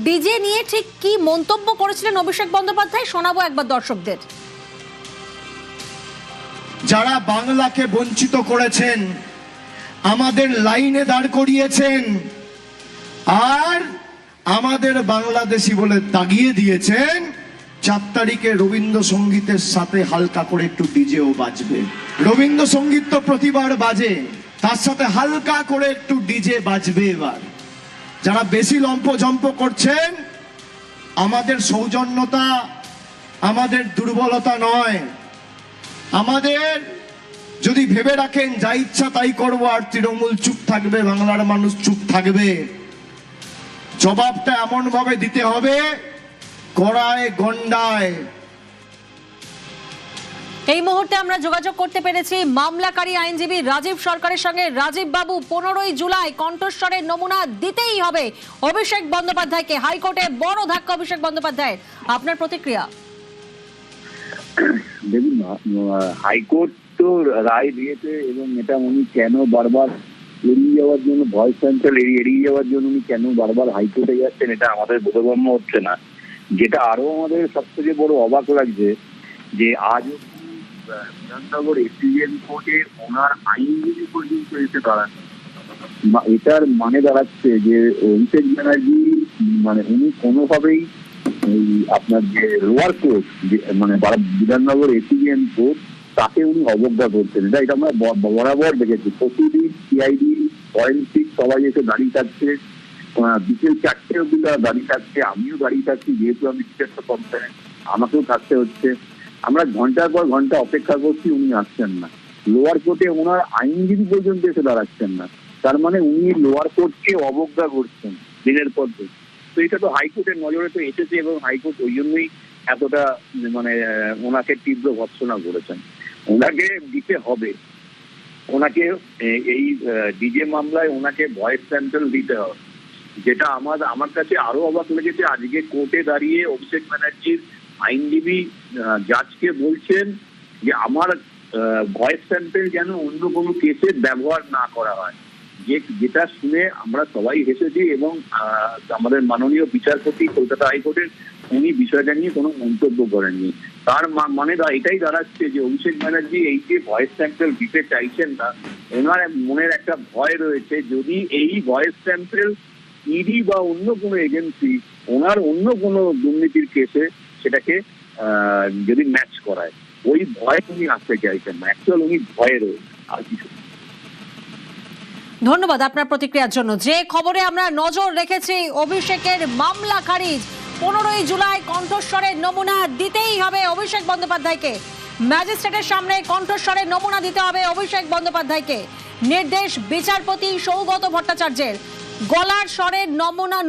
DJ নিয়ে ঠিক কি মন্তব্য করেছিলেন অভিষেক বন্দ্যোপাধ্যায় শোনাবো একবার দর্শকদের। যারা বাংলাকে বঞ্চিত করেছেন, আমাদের লাইনে দাঁড় করিয়েছেন আর আমাদের বাংলাদেশি বলে দাগিয়ে দিয়েছেন, 4 তারিখে রবীন্দ্রসঙ্গীতের সাথে হালকা করে একটু ডিজেও বাজবে। রবীন্দ্রসঙ্গীত তো প্রতিবার বাজে, তার সাথে হালকা করে একটু ডিজে বাজবে। এবার যারা বেশি লম্পজম্প করছেন, আমাদের সৌজন্যতা, আমাদের দুর্বলতা নয়। আমাদের যদি ভেবে রাখেন যা ইচ্ছা তাই করবো আর তৃণমূল চুপ থাকবে, বাংলার মানুষ চুপ থাকবে, জবাবটা এমন ভাবে দিতে হবে, কড়ায় গন্ডায়। এই মুহূর্তে আমরা যোগাযোগ করতে পেরেছি মামলাকারী আইনজীবী রাজীব সরকারের সঙ্গে। রাজীব বাবু, 15ই জুলাই কণ্ঠস্বরের নমুনা দিতেই হবে অভিষেক বন্দ্যোপাধ্যায়কে। হাইকোর্টে বড় ধাক্কা অভিষেক বন্দ্যোপাধ্যায়ের, আপনার প্রতিক্রিয়া? দেখুন, হাইকোর্ট তো রায় দিয়েছে এবং এটা উনি কেন বারবার এড়িয়ে যাওয়ার জন্য, ভয়েস সেন্ট্রাল এড়িয়ে যাওয়ার জন্য উনি কেন বারবার হাইকোর্টে যাচ্ছেন এটা আমাদের বোধগম্য হচ্ছে না। যেটা আরো আমাদের সবথেকে বড় অবাক লাগছে যে আজ বিধাননগর এসডিএম কোর্টে ওনার আইনজীবী পর্যন্ত এসে দাঁড়াচ্ছে। এটার মানে দাঁড়াচ্ছে যে অভিষেক ব্যানার্জি মানে উনি কোনোভাবেই এই আপনার যে লোয়ার কোর্ট মানে বিধাননগর এসডিএম কোর্ট তাকে উনি অবজ্ঞা করছেন। এটা আমরা বরাবর দেখেছি। প্রতিদিন সিআইডি, ফরেন্সিক সবাই এসে দাঁড়িয়ে থাকছে, বিকেল 4টে অব্দি তারা দাঁড়িয়ে থাকছে। আমিও দাঁড়িয়ে থাকছি, যেহেতু আমি একটা কমপ্লেন আমাকেও থাকতে হচ্ছে। আমরা ঘন্টার পর ঘন্টা অপেক্ষা করছি, উনি আসছেন না। লোয়ার কোর্টে ওনার আইনজীবী পর্যন্ত এসে দাঁড়াচ্ছেন না। তার মানে উনি লোয়ার কোর্টকে অবজ্ঞা করছেন দিনের পর দিন। তো এটা তো হাইকোর্টের নজরে তো এসেছে এবং হাইকোর্ট ওই জন্যই এতটা মানে ওনাকে তীব্র ভর্ৎসনা করেছেন। ওনাকে দিতে হবে, ওনাকে এই ডিজে মামলায় ওনাকে ভয়েস স্যাম্পল দিতে হবে। যেটা আমার কাছে আরো অবাক লেগেছে, আজকে কোর্টে দাঁড়িয়ে অভিষেক ব্যানার্জির আইনজীবী জাজকে বলছেন যে আমার ভয়েস স্যাম্পল যেন অন্য কোনো কেসে ব্যবহার না করা হয়। যেটা শুনে আমরা সবাই হেসেছি এবং আমাদের মাননীয় বিচারপতি কলকাতা হাইকোর্টের উনি বিষয়টা নিয়ে কোনো মন্তব্য করেননি। তার মানে এটাই দাঁড়াচ্ছে যে অভিষেক ব্যানার্জি এই যে ভয়েস স্যাম্পল দিতে চাইছেন না, ওনার মনের একটা ভয় রয়েছে যদি এই ভয়েস স্যাম্পল ইডি বা অন্য কোনো এজেন্সি ওনার অন্য কোনো দুর্নীতির কেসে সেটাকে যদি ম্যাচ করায়, ওই ভয় উনি আসতে চাইছেন না। অ্যাকচুয়াল উনি ভয়ে রয়েছে, আর কিছু। ধন্যবাদ আপনার প্রতিক্রিয়ার জন্য। যে খবরে আমরা নজর রেখেছি, অভিষেকের মামলা খারিজ, 15ই জুলাই কণ্ঠস্বরের নমুনা দিতেই হবে অভিষেক বন্দ্যোপাধ্যায়কে। ম্যাজিস্ট্রেটের সামনে কণ্ঠস্বরের নমুনা দিতে হবে অভিষেক বন্দ্যোপাধ্যায়কে। নির্দেশ বিচারপতি সৌগত ভট্টাচার্যের। গলার স্বরের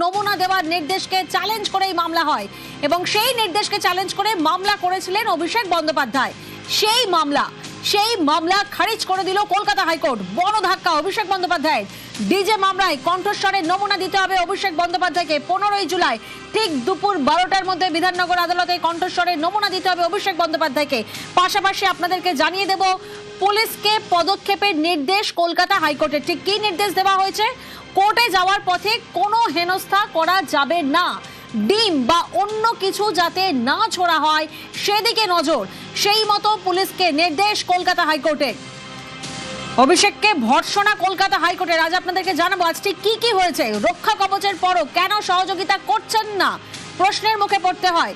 নমুনা দেওয়ার নির্দেশকে চ্যালেঞ্জ করেই মামলা হয় এবং সেই নির্দেশকে চ্যালেঞ্জ করে মামলা করেছিলেন অভিষেক বন্দ্যোপাধ্যায়। সেই মামলা খারিজ করে দিল কলকাতা হাইকোর্ট। বড় ধাক্কা অভিষেক বন্দ্যোপাধ্যায়ের। ডিজে মামলায় কণ্ঠস্বরের নমুনা দিতে হবে অভিষেক বন্দ্যোপাধ্যায়কে। 15ই জুলাই ঠিক দুপুর 12টার মধ্যে বিধাননগর আদালতে কণ্ঠস্বরের নমুনা দিতে হবে অভিষেক বন্দ্যোপাধ্যায়কে। পাশাপাশি আপনাদেরকে জানিয়ে দেব পুলিশকে পদক্ষেপের নির্দেশ কলকাতা হাইকোর্টের। ঠিক কি নির্দেশ দেওয়া হয়েছে? কোর্টে যাওয়ার পথে কোনো হেনস্থা করা যাবে না, ডিম বা অন্য কিছু যাতে না ছোড়া হয় সেদিকে নজর, সেই মতো পুলিশকে নির্দেশ কলকাতা হাইকোর্টের। অভিষেককে ভর্ৎসনা কলকাতা হাইকোর্টের। আজ আপনাদেরকে জানাবো আজ ঠিক কি হয়েছে। রক্ষা কবচের পরও কেন সহযোগিতা করছেন না প্রশ্নের মুখে পড়তে হয়।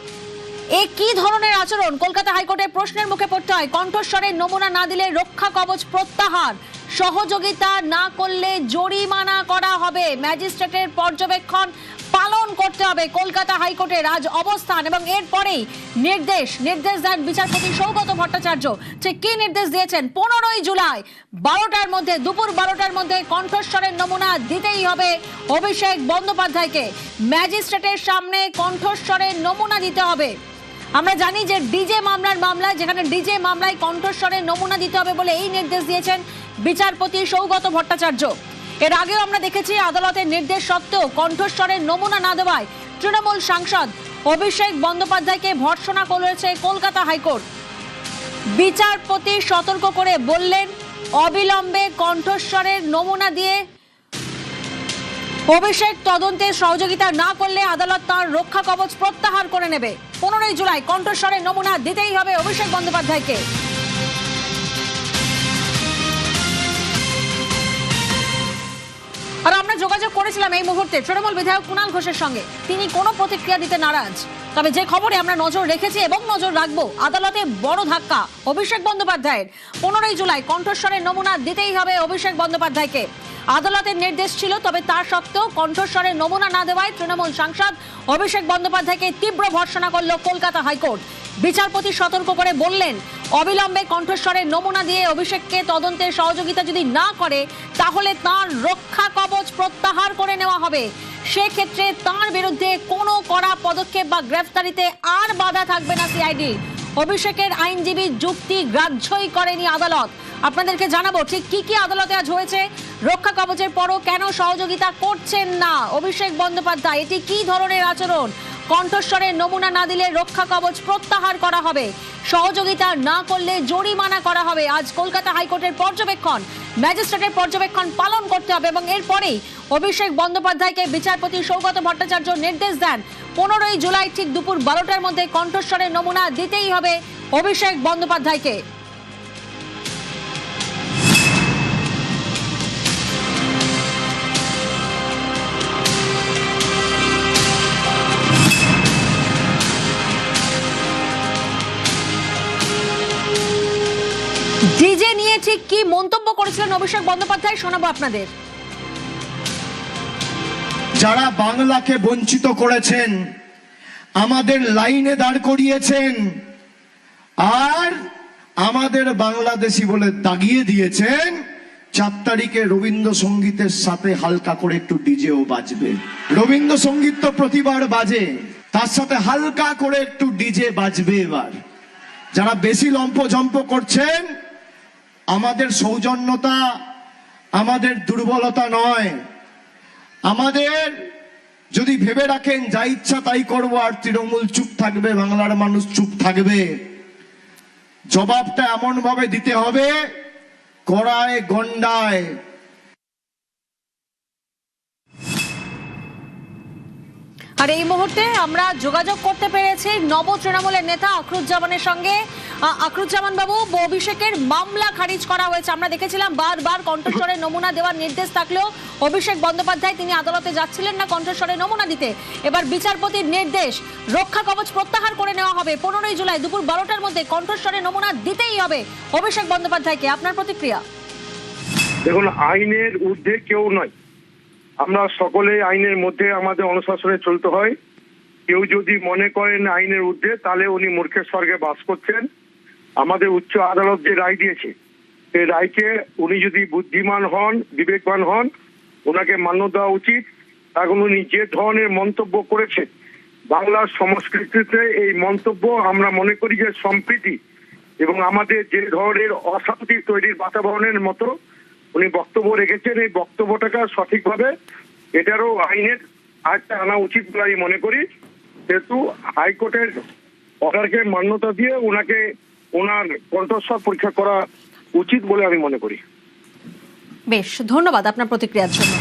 এ কি ধরনের আচরণ কলকাতা হাইকোর্টে প্রশ্নের মুখে পড়তে হয়। কণ্ঠস্বরের নমুনা না দিলে রক্ষা কবচ প্রত্যাহার, সহযোগিতা না করলে জরিমানা করা হবে, ম্যাজিস্ট্রেটের পর্যবেক্ষণ পালন করতে হবে কলকাতা হাইকোর্টের আজ অবস্থান। এবং এরপরেই নির্দেশ দেন বিচারপতি সৌগত ভট্টাচার্য। ঠিক কি নির্দেশ দিয়েছেন? 15ই জুলাই 12টার মধ্যে, দুপুর 12টার মধ্যে কণ্ঠস্বরের নমুনা দিতেই হবে অভিষেক বন্দ্যোপাধ্যায়কে। ম্যাজিস্ট্রেটের সামনে কণ্ঠস্বরের নমুনা দিতে হবে। আমরা জানি যে ডিজে মামলায় যেখানে ডিজে মামলায় কণ্ঠস্বরের নমুনা দিতে হবে বলে এই নির্দেশ দিয়েছেন বিচারপতি সৌগত ভট্টাচার্য। এর আগেও আমরা দেখেছি আদালতের নির্দেশ সত্ত্বেও কণ্ঠস্বরের নমুনা না দেওয়ায় তৃণমূল সাংসদ অভিষেক বন্দ্যোপাধ্যায়কে ভর্ৎসনা করেছে কলকাতা হাইকোর্ট। বিচারপতি সতর্ক করে বললেন অবিলম্বে কণ্ঠস্বরের নমুনা দিয়ে অভিষেক তদন্তে সহযোগিতা না করলে আদালত তার রক্ষা কবচ প্রত্যাহার করে নেবে। 15 জুলাই কণ্ঠস্বরের নমুনা দিতেই হবে অভিষেক বন্দ্যোপাধ্যায়কে। আর আমরা যোগাযোগ করেছিলাম এই মুহূর্তে তৃণমূল বিধায়ক কুণাল ঘোষের সঙ্গে, তিনি কোনো প্রতিক্রিয়া দিতে নারাজ। তবে যে খবরে আমরা নজর রেখেছি এবং নজর রাখবো, আদালতে বড় ধাক্কা অভিষেক বন্দ্যোপাধ্যায়ের। 15 জুলাই কণ্ঠস্বরের নমুনা দিতেই হবে অভিষেক বন্দ্যোপাধ্যায়কে। আদালতের নির্দেশ ছিল, তবে তা সত্ত্বেও কণ্ঠস্বরের নমুনা না দেওয়ায় তৃণমূল সাংসদ অভিষেক বন্দ্যোপাধ্যায়কে তীব্র ভর্ৎসনা করল কলকাতা হাইকোর্ট। বিচারপতি সতর্ক করে বললেন, অবিলম্বে কণ্ঠস্বরের নমুনা দিয়ে অভিষেককে তদন্তে সহযোগিতা যদি না করে তাহলে তার রক্ষা কবচ প্রত্যাহার করে নেওয়া হবে। সেক্ষেত্রে তার বিরুদ্ধে কোনো কড়া পদক্ষেপ বা গ্রেফতারিতে আর বাধা থাকবে না সিআইডি। অভিষেকের আইনজীবী যুক্তি গ্রাহ্যই করেনি আদালত। আপনাদেরকে জানাবো ঠিক কি কি আদালতে আজ হয়েছে, রক্ষা কবচের পরও কেন সহযোগিতা করছেন না অভিষেক বন্দ্যোপাধ্যায়, এটি কি ধরনের আচরণ। কণ্ঠস্বরের নমুনা না দিলে রক্ষা কবচ প্রত্যাহার করা হবে, সহযোগিতা না করলে জরিমানা করা হবে। আজ কলকাতা হাইকোর্টের পর্যবেক্ষণ, ম্যাজিস্ট্রেটের পর্যবেক্ষণ পালন করতে হবে এবং এরপরেই অভিষেক বন্দ্যোপাধ্যায়কে বিচারপতি সৌগত ভট্টাচার্য নির্দেশ দেন 15 জুলাই ঠিক দুপুর 12টার মধ্যে কণ্ঠস্বরের নমুনা দিতেই হবে অভিষেক বন্দ্যোপাধ্যায়কে। ডিজে নিয়ে ঠিক কি মন্তব্য করেছিলেন অভিষেক বন্দ্যোপাধ্যায় শোনাবো আপনাদের। যারা বাংলাকে বঞ্চিত করেছেন, আমাদের লাইনে দাঁড় করিয়েছেন আর আমাদের বাংলাদেশি বলে দাগিয়ে দিয়েছেন, 4 তারিখে রবীন্দ্রসঙ্গীতের সাথে হালকা করে একটু ডিজেও বাজবে। রবীন্দ্রসঙ্গীত তো প্রতিবার বাজে, তার সাথে হালকা করে একটু ডিজে বাজবে এবার। যারা বেশি লম্পজম্প করছেন, আমাদের সৌজন্যতা, আমাদের দুর্বলতা নয়। আমাদের যদি ভেবে রাখেন যা ইচ্ছা তাই করবো আর তৃণমূল চুপ থাকবে, বাংলার মানুষ চুপ থাকবে, জবাবটা এমন ভাবে দিতে হবে, কড়ায় গন্ডায়। আর এই মুহূর্তে আমরা যোগাযোগ করতে পেরেছি নব তৃণমূলের নেতা আখরুজ্জামানের সঙ্গে। আখরুজ্জামান বাবু, অভিষেকের মামলা খারিজ করা হয়েছে। আমরা দেখেছিলাম বারবার কণ্ঠস্বরের নমুনা দেওয়ার নির্দেশ থাকলেও অভিষেক বন্দ্যোপাধ্যায় তিনি আদালতে যাচ্ছিলেন না কণ্ঠস্বরের নমুনা দিতে। এবার বিচারপতির নির্দেশ, রক্ষা কবচ প্রত্যাহার করে নেওয়া হবে। 15 জুলাই দুপুর 12টার মধ্যে কণ্ঠস্বরের নমুনা দিতেই হবে অভিষেক বন্দ্যোপাধ্যায়কে। আপনার প্রতিক্রিয়া? দেখুন, আইনের ঊর্ধ্বে কেউ নয়, আমরা সকলে আইনের মধ্যে আমাদের অনুশাসনে চলতে হয়। কেউ যদি মনে করেন আইনের ঊর্ধ্বে, তাহলে উনি মূর্খের স্বর্গে বাস করছেন। আমাদের উচ্চ আদালত যে রায় দিয়েছে, সেই রায়কে উনি যদি বুদ্ধিমান হন, বিবেকবান হন, ওনাকে মান্য দেওয়া উচিত। এখন উনি যে ধরনের মন্তব্য করেছেন, বাংলার সংস্কৃতিতে এই মন্তব্য আমরা মনে করি যে সম্প্রীতি এবং আমাদের যে ধরনের অশান্তি তৈরির বাতাবরণের মতো উনি বক্তব্য রেখেছেন, এই বক্তব্যটাকে সঠিকভাবে এটারও আইনের আয়ত্তে আনা উচিত বলে আমি মনে করি। যেহেতু হাইকোর্টের অর্ডারকে মান্যতা দিয়ে ওনাকে ওনার কণ্ঠস্বর পরীক্ষা করা উচিত বলে আমি মনে করি। বেশ, ধন্যবাদ আপনার প্রতিক্রিয়ার জন্য।